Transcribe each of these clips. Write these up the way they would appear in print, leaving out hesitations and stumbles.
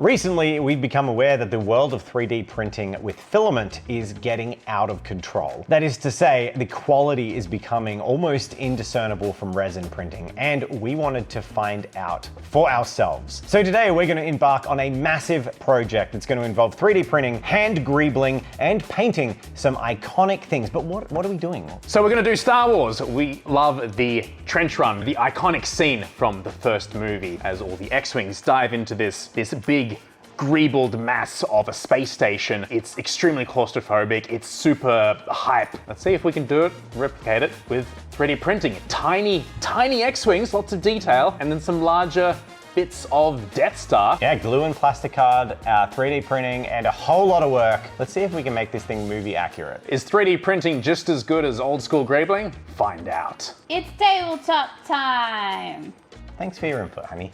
Recently, we've become aware that the world of 3D printing with filament is getting out of control. That is to say, the quality is becoming almost indiscernible from resin printing, and we wanted to find out for ourselves. So today we're going to embark on a massive project that's going to involve 3D printing, hand greebling, and painting some iconic things. But what are we doing? So we're going to do Star Wars. We love the trench run, the iconic scene from the first movie as all the X-Wings dive into this big greebled mass of a space station. It's extremely claustrophobic. It's super hype. Let's see if we can do it, replicate it with 3D printing. Tiny X-Wings, lots of detail, and then some larger bits of Death Star. Yeah, glue and plastic card, 3D printing, and a whole lot of work. Let's see if we can make this thing movie accurate. Is 3D printing just as good as old school greebling? Find out. It's tabletop time. Thanks for your input, honey.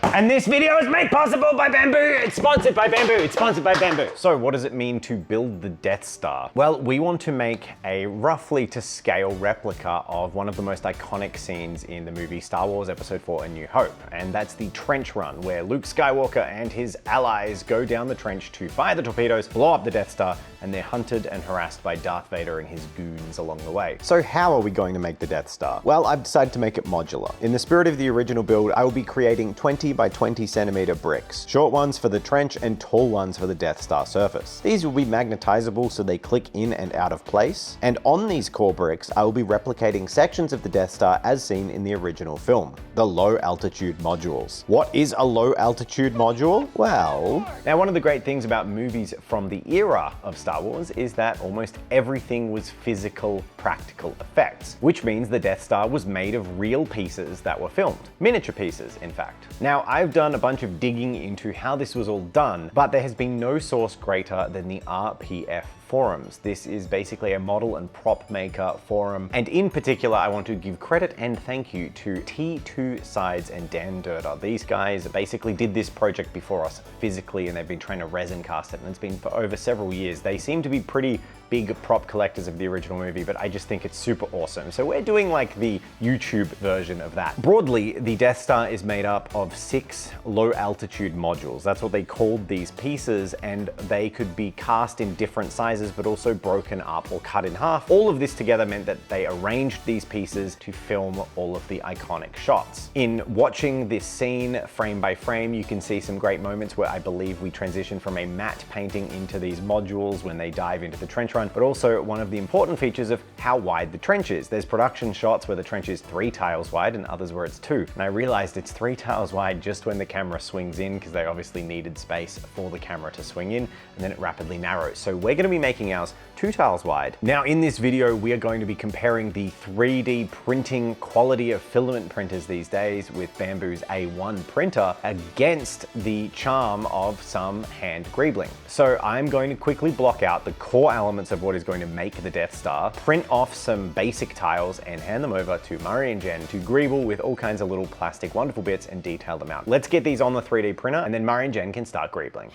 And this video is made possible by Bamboo. It's sponsored by Bamboo. It's sponsored by Bamboo. So what does it mean to build the Death Star? Well, we want to make a roughly to scale replica of one of the most iconic scenes in the movie Star Wars Episode 4: A New Hope. And that's the trench run, where Luke Skywalker and his allies go down the trench to fire the torpedoes, blow up the Death Star, and they're hunted and harassed by Darth Vader and his goons along the way. So how are we going to make the Death Star? Well, I've decided to make it modular. In the spirit of the original build, I will be creating 20 by 20 centimeter bricks. Short ones for the trench and tall ones for the Death Star surface. These will be magnetizable so they click in and out of place. And on these core bricks, I will be replicating sections of the Death Star as seen in the original film, the low altitude modules. What is a low altitude module? Well, now one of the great things about movies from the era of Star Wars is that almost everything was physical, practical effects, which means the Death Star was made of real pieces that were filmed. Miniature pieces, in fact. Now, I've done a bunch of digging into how this was all done, but there has been no source greater than the RPF forums. This is basically a model and prop maker forum, and in particular I want to give credit and thank you to T2 Sides and Dan Durder. These guys basically did this project before us physically, and they've been trying to resin cast it, and it's been for over several years. They seem to be pretty big prop collectors of the original movie, but I just think it's super awesome. So we're doing like the YouTube version of that. Broadly, the Death Star is made up of 6 low altitude modules. That's what they called these pieces, and they could be cast in different sizes, but also broken up or cut in half. All of this together meant that they arranged these pieces to film all of the iconic shots. In watching this scene frame by frame, you can see some great moments where I believe we transition from a matte painting into these modules when they dive into the trench run, but also one of the important features of how wide the trench is. There's production shots where the trench is 3 tiles wide and others where it's 2. And I realized it's 3 tiles wide just when the camera swings in, because they obviously needed space for the camera to swing in, and then it rapidly narrows. So we're going to be making ours 2 tiles wide. Now in this video, we are going to be comparing the 3D printing quality of filament printers these days with Bamboo's A1 printer against the charm of some hand greebling. So I'm going to quickly block out the core elements of what is going to make the Death Star, print off some basic tiles, and hand them over to Murray and Jen to greeble with all kinds of little plastic wonderful bits and detail them out. Let's get these on the 3D printer, and then Murray and Jen can start greebling.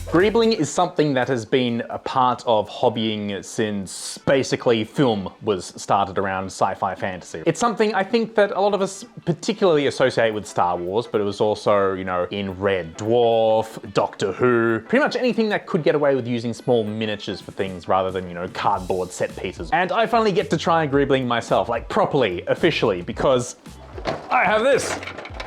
Greebling is something that has been a part of hobbying since basically film was started around sci-fi fantasy. It's something I think that a lot of us particularly associate with Star Wars, but it was also, you know, in Red Dwarf, Doctor Who, pretty much anything that could get away with using small miniatures for things rather than, you know, cardboard set pieces. And I finally get to try greebling myself, like properly, officially, because I have this.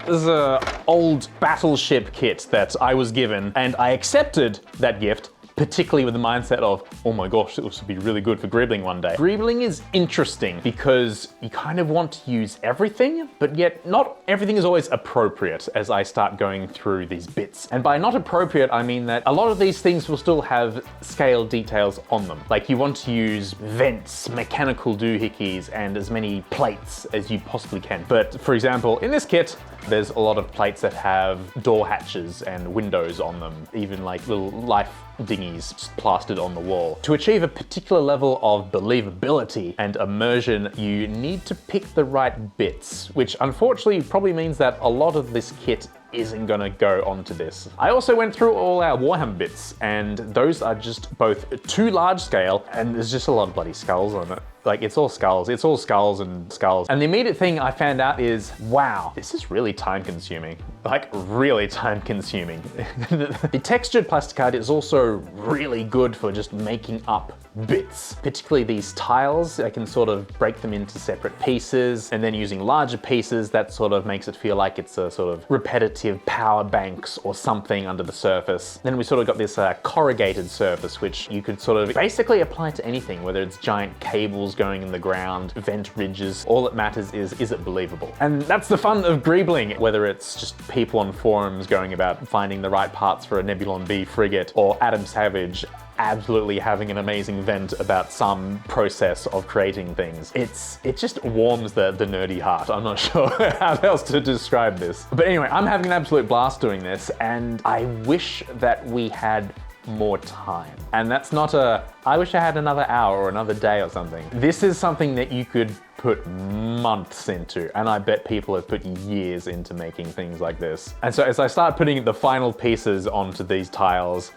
This is an old battleship kit that I was given, and I accepted that gift, particularly with the mindset of, oh my gosh, this would be really good for greebling one day. Greebling is interesting because you kind of want to use everything, but yet not everything is always appropriate as I start going through these bits. And by not appropriate, I mean that a lot of these things will still have scale details on them. Like you want to use vents, mechanical doohickeys, and as many plates as you possibly can. But for example, in this kit, there's a lot of plates that have door hatches and windows on them, even like little life dinghies plastered on the wall. To achieve a particular level of believability and immersion, you need to pick the right bits, which unfortunately probably means that a lot of this kit isn't gonna go onto this. I also went through all our Warhammer bits, and those are just both too large scale, and there's just a lot of bloody skulls on it. Like, it's all skulls. It's all skulls and skulls. And the immediate thing I found out is, wow, this is really time consuming. Like, really time consuming. The textured plastic card is also really good for just making up bits, particularly these tiles. I can sort of break them into separate pieces, and then using larger pieces, that sort of makes it feel like it's a sort of repetitive power banks or something under the surface. Then we sort of got this corrugated surface, which you could sort of basically apply to anything, whether it's giant cables going in the ground, vent ridges. All that matters is it believable? And that's the fun of greebling, whether it's just people on forums going about finding the right parts for a Nebulon B frigate, or Adam Savage absolutely having an amazing vent about some process of creating things. It just warms the nerdy heart. I'm not sure how else to describe this. But anyway, I'm having an absolute blast doing this, and I wish that we had more time. And that's not I wish I had another hour or another day or something. This is something that you could put months into, and I bet people have put years into making things like this. And so as I start putting the final pieces onto these tiles,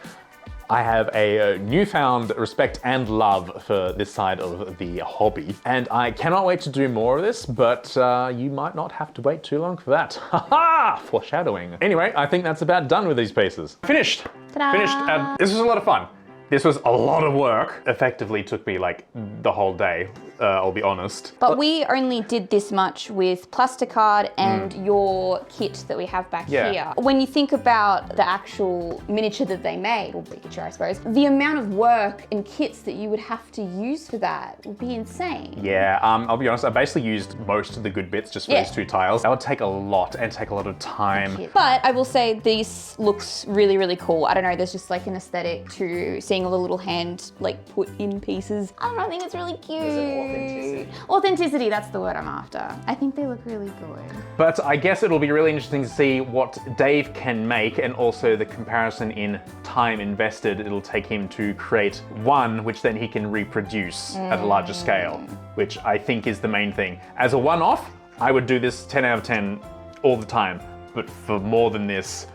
I have a newfound respect and love for this side of the hobby, and I cannot wait to do more of this, but you might not have to wait too long for that. Haha! Foreshadowing. Anyway, I think that's about done with these pieces. Finished! Ta-da! Finished. This was a lot of fun. This was a lot of work. Effectively took me like the whole day, I'll be honest. But we only did this much with Plasticard and your kit that we have back here. When you think about the actual miniature that they made, or miniature I suppose, the amount of work and kits that you would have to use for that would be insane. Yeah, I'll be honest, I basically used most of the good bits just for these two tiles. That would take a lot and take a lot of time. But I will say this looks really, really cool. I don't know, there's just like an aesthetic to seeing all the little hand like put in pieces. I don't know, I think it's really cute. Authenticity, that's the word I'm after. I think they look really good. But I guess it'll be really interesting to see what Dave can make, and also the comparison in time invested it'll take him to create one, which then he can reproduce at a larger scale, which I think is the main thing. As a one-off, I would do this 10 out of 10 all the time, but for more than this,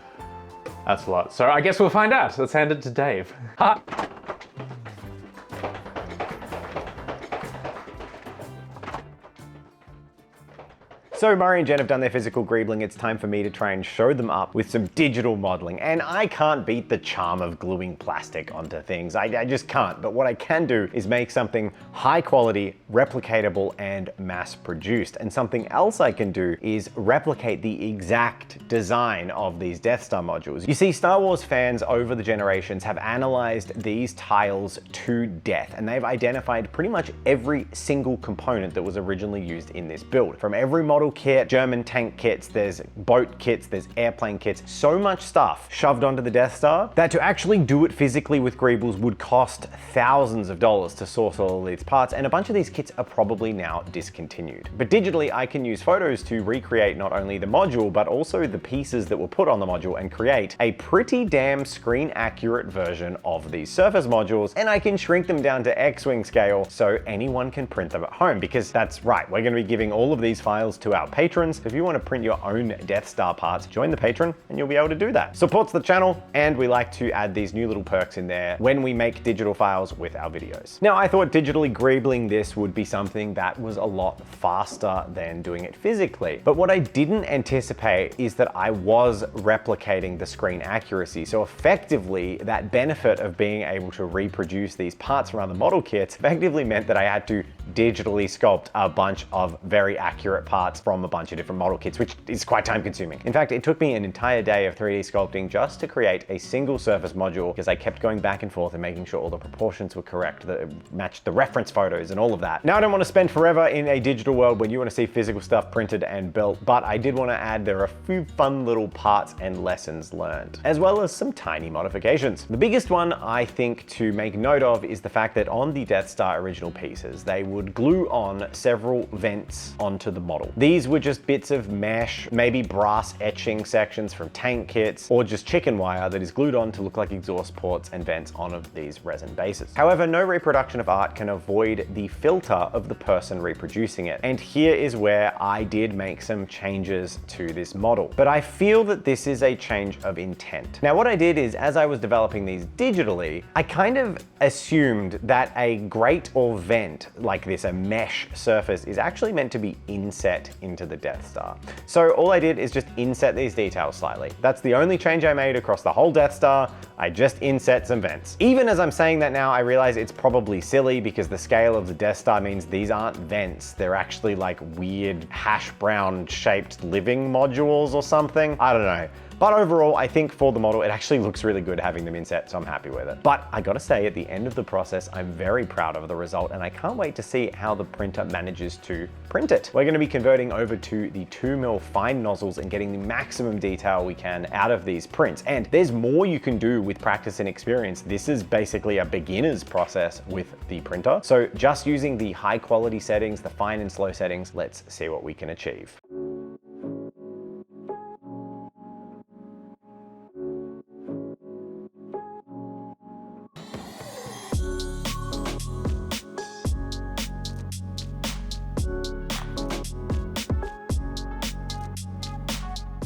that's a lot. So I guess we'll find out. Let's hand it to Dave. Ha! So Murray and Jen have done their physical greebling. It's time for me to try and show them up with some digital modeling. And I can't beat the charm of gluing plastic onto things. I just can't. But what I can do is make something high quality, replicatable, and mass produced. And something else I can do is replicate the exact design of these Death Star modules. You see, Star Wars fans over the generations have analyzed these tiles to death, and they've identified pretty much every single component that was originally used in this build. From every model kit, German tank kits, there's boat kits, there's airplane kits, so much stuff shoved onto the Death Star that to actually do it physically with Greebles would cost thousands of dollars to source all of these parts, and a bunch of these kits are probably now discontinued. But digitally, I can use photos to recreate not only the module, but also the pieces that were put on the module and create a pretty damn screen accurate version of these surface modules, and I can shrink them down to X-Wing scale so anyone can print them at home, because that's right, we're going to be giving all of these files to our patrons. If you want to print your own Death Star parts, join the Patreon and you'll be able to do that. Supports the channel, and we like to add these new little perks in there when we make digital files with our videos. Now, I thought digitally greebling this would be something that was a lot faster than doing it physically. But what I didn't anticipate is that I was replicating the screen accuracy. So effectively, that benefit of being able to reproduce these parts around the model kits effectively meant that I had to digitally sculpt a bunch of very accurate parts from a bunch of different model kits, which is quite time consuming. In fact, it took me an entire day of 3D sculpting just to create a single surface module, because I kept going back and forth and making sure all the proportions were correct, that it matched the reference photos and all of that. Now, I don't want to spend forever in a digital world when you want to see physical stuff printed and built, but I did want to add there are a few fun little parts and lessons learned, as well as some tiny modifications. The biggest one I think to make note of is the fact that on the Death Star original pieces, they would glue on several vents onto the model. These these were just bits of mesh, maybe brass etching sections from tank kits, or just chicken wire that is glued on to look like exhaust ports and vents on of these resin bases. However, no reproduction of art can avoid the filter of the person reproducing it. And here is where I did make some changes to this model. But I feel that this is a change of intent. Now, what I did is, as I was developing these digitally, I kind of assumed that a grate or vent like this, a mesh surface, is actually meant to be inset into the Death Star. So all I did is just inset these details slightly. That's the only change I made across the whole Death Star. I just inset some vents. Even as I'm saying that now, I realize it's probably silly because the scale of the Death Star means these aren't vents. They're actually like weird hash brown shaped living modules or something. I don't know. But overall, I think for the model, it actually looks really good having them inset, so I'm happy with it. But I gotta say, at the end of the process, I'm very proud of the result, and I can't wait to see how the printer manages to print it. We're gonna be converting over to the 2mm fine nozzles and getting the maximum detail we can out of these prints. And there's more you can do with practice and experience. This is basically a beginner's process with the printer. So just using the high quality settings, the fine and slow settings, let's see what we can achieve.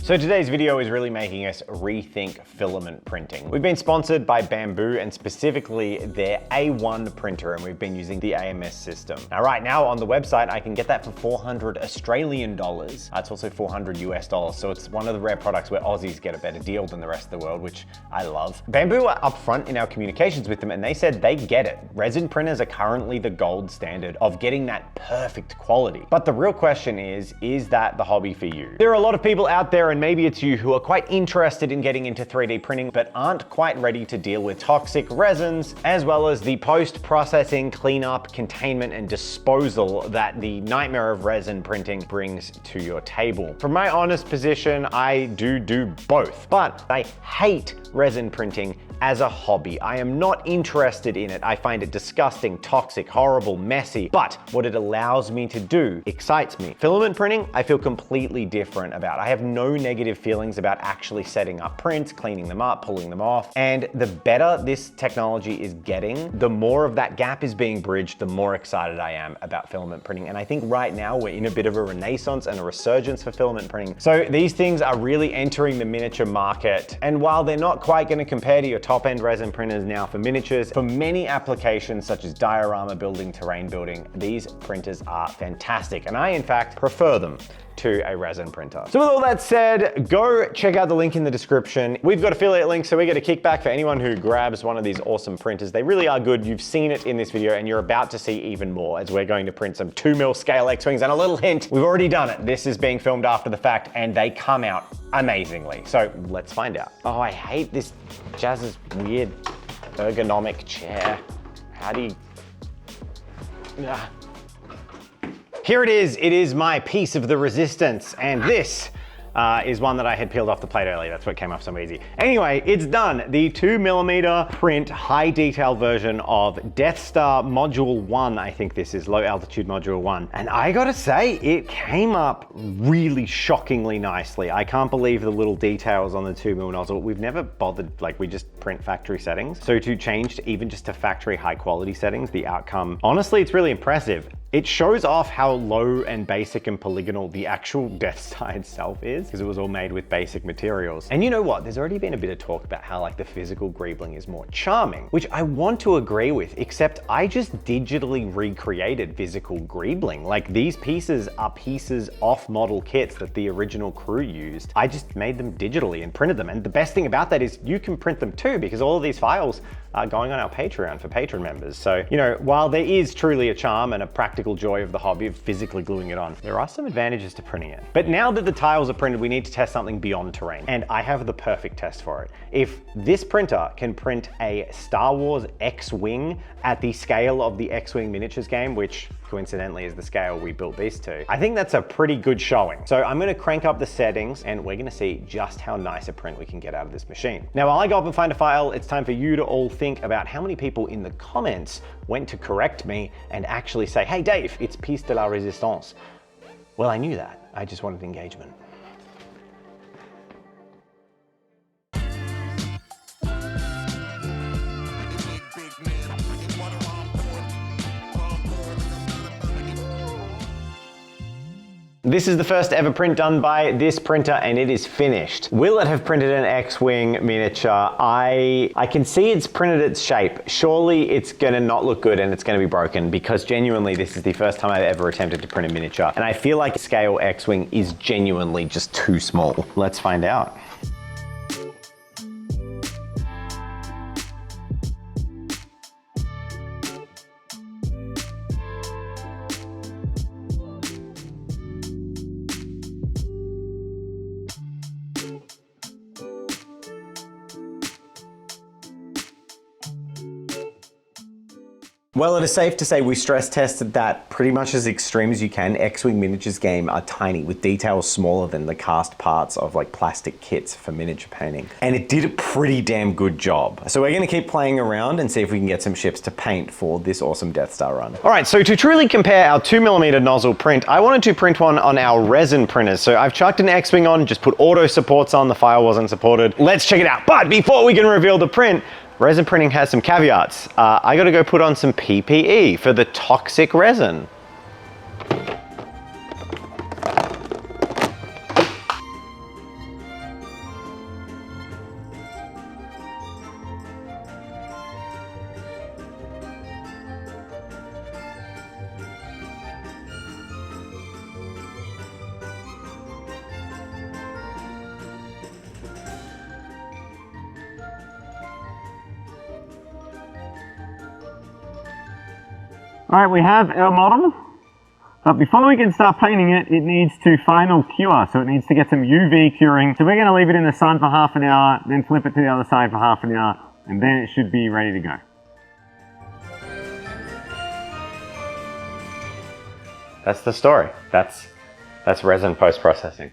So today's video is really making us rethink filament printing. We've been sponsored by Bamboo and specifically their A1 printer, and we've been using the AMS system. Now, right now on the website, I can get that for 400 Australian dollars. That's also 400 US dollars. So it's one of the rare products where Aussies get a better deal than the rest of the world, which I love. Bamboo are upfront in our communications with them, and they said they get it. Resin printers are currently the gold standard of getting that perfect quality. But the real question is that the hobby for you? There are a lot of people out there, and maybe it's you, who are quite interested in getting into 3D printing, but aren't quite ready to deal with toxic resins, as well as the post-processing, cleanup, containment, and disposal that the nightmare of resin printing brings to your table. From my honest position, I do both, but I hate resin printing as a hobby. I am not interested in it. I find it disgusting, toxic, horrible, messy, but what it allows me to do excites me. Filament printing, I feel completely different about. I have no negative feelings about actually setting up prints, cleaning them up, pulling them off. And the better this technology is getting, the more of that gap is being bridged, the more excited I am about filament printing. And I think right now we're in a bit of a renaissance and a resurgence for filament printing. So these things are really entering the miniature market. And while they're not quite going to compare to your top-end resin printers now for miniatures, for many applications such as diorama building, terrain building, these printers are fantastic. And I, in fact, prefer them to a resin printer. So with all that said, go check out the link in the description. We've got affiliate links, so we get a kickback for anyone who grabs one of these awesome printers. They really are good. You've seen it in this video, and you're about to see even more as we're going to print some 2mm scale X-Wings. And a little hint, we've already done it. This is being filmed after the fact, and they come out amazingly. So let's find out. Oh, I hate this Jazz's weird ergonomic chair. How do you... Ugh. Here it is my piece of the resistance, and this is one that I had peeled off the plate earlier. That's what came off so easy. Anyway, it's done. The 2mm print high detail version of Death Star Module 1, I think this is, low altitude Module 1. And I gotta say, it came up really shockingly nicely. I can't believe the little details on the 2mm nozzle. We've never bothered, like, we just print factory settings. So to change to even just to factory high quality settings, the outcome, honestly, it's really impressive. It shows off how low and basic and polygonal the actual Death Star itself is, because it was all made with basic materials. And you know what? There's already been a bit of talk about how like the physical greebling is more charming, which I want to agree with, except I just digitally recreated physical greebling. Like, these pieces are pieces off model kits that the original crew used. I just made them digitally and printed them. And the best thing about that is you can print them too, because all of these files are going on our Patreon for patron members. So, you know, while there is truly a charm and a practical joy of the hobby of physically gluing it on, there are some advantages to printing it. But now that the tiles are printed, we need to test something beyond terrain. And I have the perfect test for it. If this printer can print a Star Wars X-Wing at the scale of the X-Wing miniatures game, which coincidentally is the scale we built these to, I think that's a pretty good showing. So I'm gonna crank up the settings and we're gonna see just how nice a print we can get out of this machine. Now, while I go up and find a file, it's time for you to all think about how many people in the comments went to correct me and actually say, hey Dave, it's piece de la resistance. Well, I knew that. I just wanted engagement. This is the first ever print done by this printer and it is finished. Will it have printed an X-Wing miniature? I can see it's printed its shape. Surely it's gonna not look good and it's gonna be broken, because genuinely this is the first time I've ever attempted to print a miniature. And I feel like scale X-Wing is genuinely just too small. Let's find out. Well, it is safe to say we stress tested that pretty much as extreme as you can. X-Wing miniatures game are tiny with details smaller than the cast parts of like plastic kits for miniature painting. And it did a pretty damn good job. So we're gonna keep playing around and see if we can get some ships to paint for this awesome Death Star run. All right, so to truly compare our 2mm nozzle print, I wanted to print one on our resin printers. So I've chucked an X-Wing on, just put auto supports on, the file wasn't supported. Let's check it out. But before we can reveal the print, resin printing has some caveats. I gotta go put on some PPE for the toxic resin. All right, we have our model, but before we can start painting it, it needs to final cure, so it needs to get some UV curing. So we're gonna leave it in the sun for half an hour, then flip it to the other side for half an hour, and then it should be ready to go. That's the story. That's resin post-processing.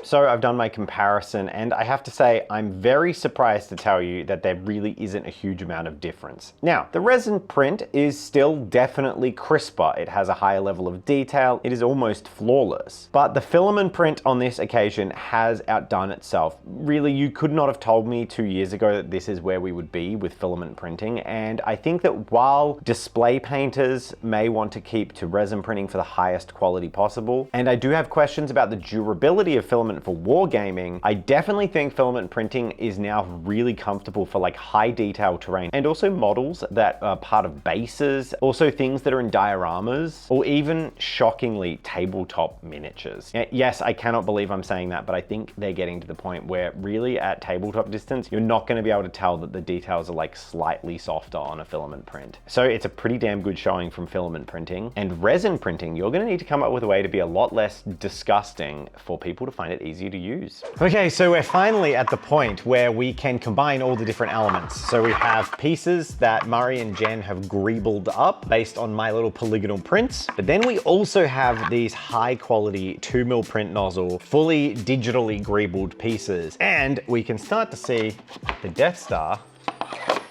So I've done my comparison and I have to say I'm very surprised to tell you that there really isn't a huge amount of difference. Now, the resin print is still definitely crisper. It has a higher level of detail. It is almost flawless. But the filament print on this occasion has outdone itself. Really, you could not have told me 2 years ago that this is where we would be with filament printing. And I think that while display painters may want to keep to resin printing for the highest quality possible, and I do have questions about the durability of filament for wargaming, I definitely think filament printing is now really comfortable for like high detail terrain and also models that are part of bases, also things that are in dioramas, or even shockingly tabletop miniatures. Yes, I cannot believe I'm saying that, but I think they're getting to the point where really at tabletop distance, you're not going to be able to tell that the details are like slightly softer on a filament print. So it's a pretty damn good showing from filament printing. And resin printing, you're going to need to come up with a way to be a lot less disgusting for people to find it easy to use. Okay, so we're finally at the point where we can combine all the different elements. So we have pieces that Murray and Jen have greebled up based on my little polygonal prints. But then we also have these high quality 2mm print nozzle, fully digitally greebled pieces. And we can start to see the Death Star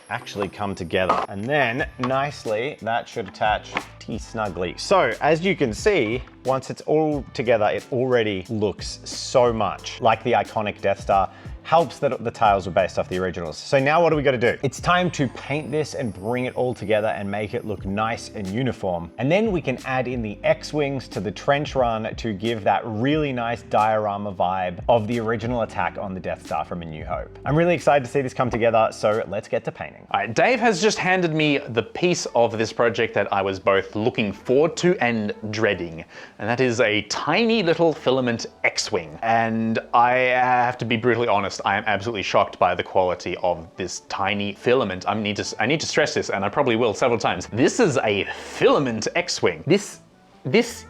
actually come together. And then nicely, that should attach snugly. So as you can see, once it's all together, it already looks so much like the iconic Death Star. Helps that the tiles were based off the originals. So now what do we got to do? It's time to paint this and bring it all together and make it look nice and uniform. And then we can add in the X-Wings to the trench run to give that really nice diorama vibe of the original attack on the Death Star from A New Hope. I'm really excited to see this come together, so let's get to painting. All right, Dave has just handed me the piece of this project that I was both looking forward to and dreading. And that is a tiny little filament X-Wing. And I have to be brutally honest, I am absolutely shocked by the quality of this tiny filament. I need to stress this, and I probably will several times. This is a filament X-Wing. This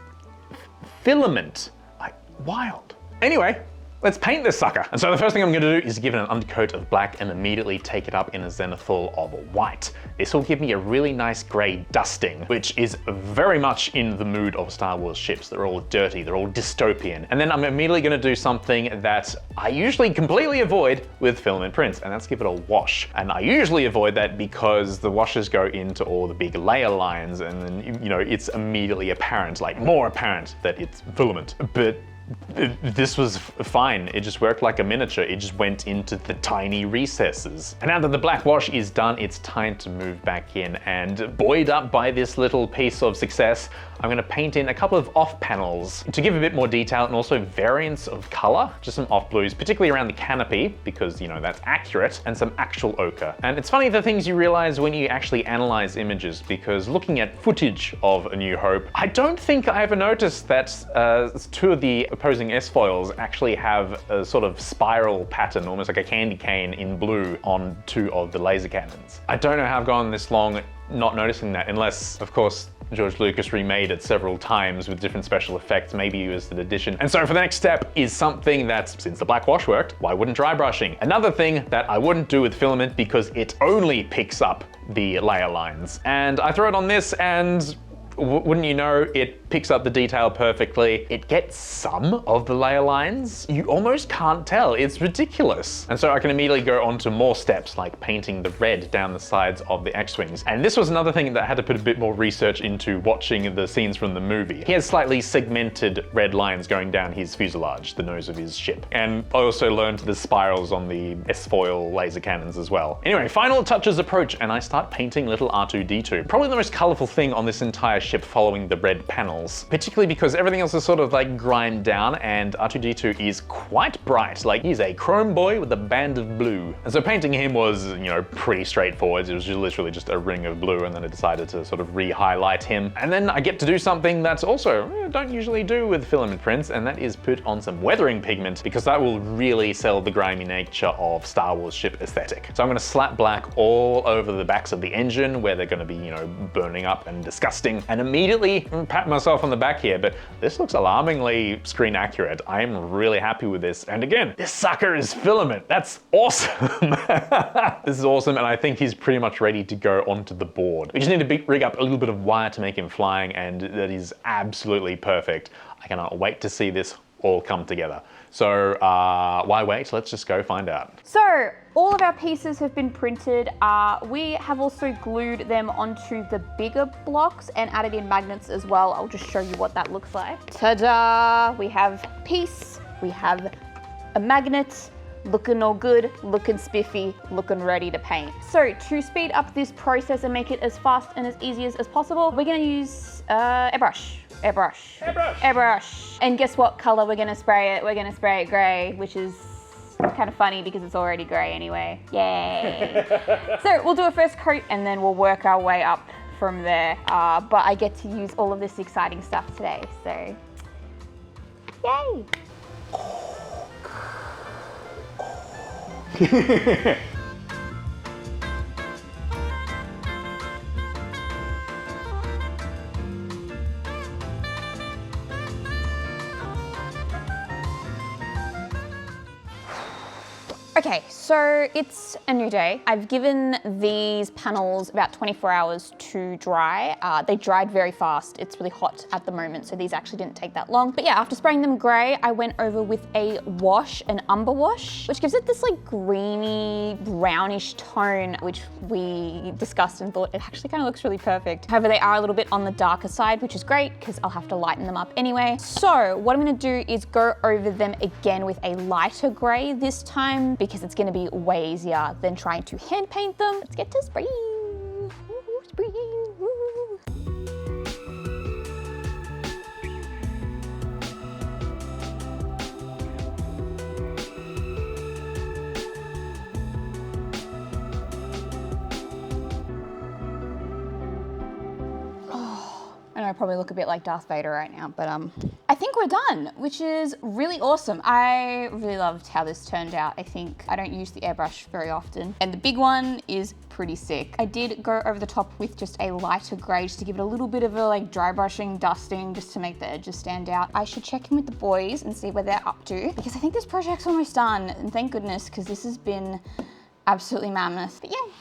filament, like, wild. Anyway, let's paint this sucker. And so the first thing I'm gonna do is give it an undercoat of black and immediately take it up in a zenithal of white. This will give me a really nice gray dusting, which is very much in the mood of Star Wars ships. They're all dirty, they're all dystopian. And then I'm immediately gonna do something that I usually completely avoid with filament prints, and that's give it a wash. And I usually avoid that because the washes go into all the big layer lines, and then, you know, it's immediately apparent, like more apparent that it's filament. But this was fine. It just worked like a miniature. It just went into the tiny recesses. And now that the black wash is done, it's time to move back in. And buoyed up by this little piece of success, I'm gonna paint in a couple of off panels to give a bit more detail and also variants of color, just some off blues, particularly around the canopy, because, you know, that's accurate, and some actual ochre. And it's funny the things you realize when you actually analyze images, because looking at footage of A New Hope, I don't think I ever noticed that two of the opposing S-foils actually have a sort of spiral pattern, almost like a candy cane in blue on two of the laser cannons. I don't know how I've gone this long not noticing that, unless, of course, George Lucas remade it several times with different special effects, maybe used an addition. And so for the next step is something that, since the black wash worked, why wouldn't dry brushing? Another thing that I wouldn't do with filament because it only picks up the layer lines. And I throw it on this and wouldn't you know, it picks up the detail perfectly. It gets some of the layer lines. You almost can't tell, it's ridiculous. And so I can immediately go on to more steps like painting the red down the sides of the X-Wings. And this was another thing that I had to put a bit more research into watching the scenes from the movie. He has slightly segmented red lines going down his fuselage, the nose of his ship. And I also learned the spirals on the S-foil laser cannons as well. Anyway, final touches approach and I start painting little R2-D2. Probably the most colorful thing on this entire ship following the red panels, particularly because everything else is sort of like grind down and R2-D2 is quite bright. Like he's a chrome boy with a band of blue. And so painting him was, you know, pretty straightforward. It was literally just a ring of blue and then I decided to sort of re-highlight him. And then I get to do something that's also don't usually do with filament prints, and that is put on some weathering pigment because that will really sell the grimy nature of Star Wars ship aesthetic. So I'm gonna slap black all over the backs of the engine where they're gonna be, you know, burning up and disgusting, and immediately pat myself on the back here, but this looks alarmingly screen accurate. I am really happy with this. And again, this sucker is filament. That's awesome. This is awesome, and I think he's pretty much ready to go onto the board. We just need to rig up a little bit of wire to make him flying, and that is absolutely perfect. I cannot wait to see this all come together. So why wait? Let's just go find out. So all of our pieces have been printed. We have also glued them onto the bigger blocks and added in magnets as well. I'll just show you what that looks like. Ta-da! We have piece, we have a magnet, looking all good, looking spiffy, looking ready to paint. So to speed up this process and make it as fast and as easy as possible, we're gonna use airbrush. Airbrush. Airbrush. Airbrush. And guess what color we're gonna spray it? We're gonna spray it gray, which is kind of funny because it's already gray anyway. Yay. So we'll do a first coat and then we'll work our way up from there. But I get to use all of this exciting stuff today, so yay. Okay, so it's a new day. I've given these panels about 24 hours to dry. They dried very fast. It's really hot at the moment, so these actually didn't take that long. But yeah, after spraying them gray, I went over with a wash, an umber wash, which gives it this like greeny, brownish tone, which we discussed and thought it actually kind of looks really perfect. However, they are a little bit on the darker side, which is great because I'll have to lighten them up anyway. So what I'm gonna do is go over them again with a lighter gray this time, because it's gonna be way easier than trying to hand paint them. Let's get to spraying. Spraying. I know I probably look a bit like Darth Vader right now, but I think we're done, which is really awesome. I really loved how this turned out. I think I don't use the airbrush very often. And the big one is pretty sick. I did go over the top with just a lighter grey just to give it a little bit of a like dry brushing, dusting, just to make the edges stand out. I should check in with the boys and see where they're up to, because I think this project's almost done. And thank goodness, because this has been absolutely mammoth. But yeah.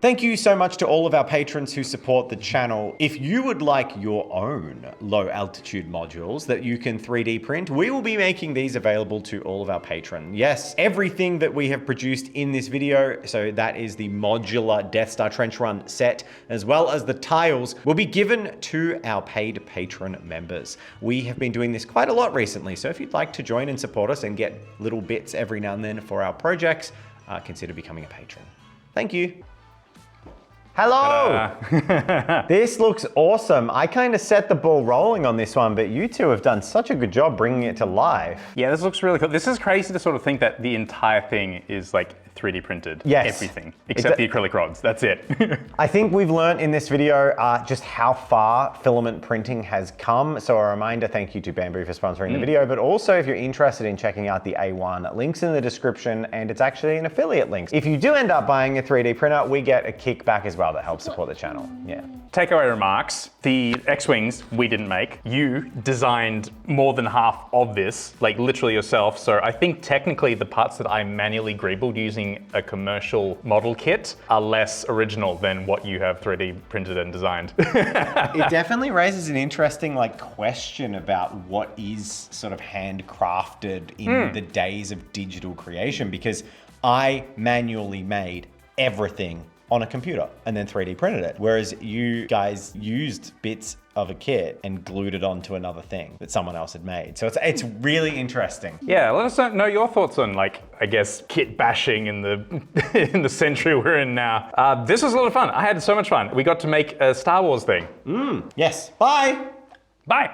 Thank you so much to all of our patrons who support the channel. If you would like your own low altitude modules that you can 3D print, we will be making these available to all of our patrons. Yes, everything that we have produced in this video, so that is the modular Death Star Trench Run set, as well as the tiles, will be given to our paid patron members. We have been doing this quite a lot recently, so if you'd like to join and support us and get little bits every now and then for our projects, consider becoming a patron. Thank you. Hello! This looks awesome. I kind of set the ball rolling on this one, but you two have done such a good job bringing it to life. Yeah, this looks really cool. This is crazy to sort of think that the entire thing is like 3D printed. Yes. Everything, except the acrylic rods. That's it. I think we've learned in this video just how far filament printing has come. So a reminder, thank you to Bamboo for sponsoring the video, but also if you're interested in checking out the A1, links in the description, and it's actually an affiliate link. If you do end up buying a 3D printer, we get a kickback as well that helps support the channel. Yeah. Takeaway remarks. The X-Wings we didn't make. You designed more than half of this, like literally yourself. So I think technically the parts that I manually greebled using a commercial model kit are less original than what you have 3D printed and designed. It definitely raises an interesting question about what is sort of handcrafted in the days of digital creation, because I manually made everything on a computer and then 3D printed it. Whereas you guys used bits of a kit and glued it onto another thing that someone else had made. So it's really interesting. Yeah, let us know your thoughts on I guess kit bashing in the in the century we're in now. This was a lot of fun. I had so much fun. We got to make a Star Wars thing. Yes. Bye. Bye.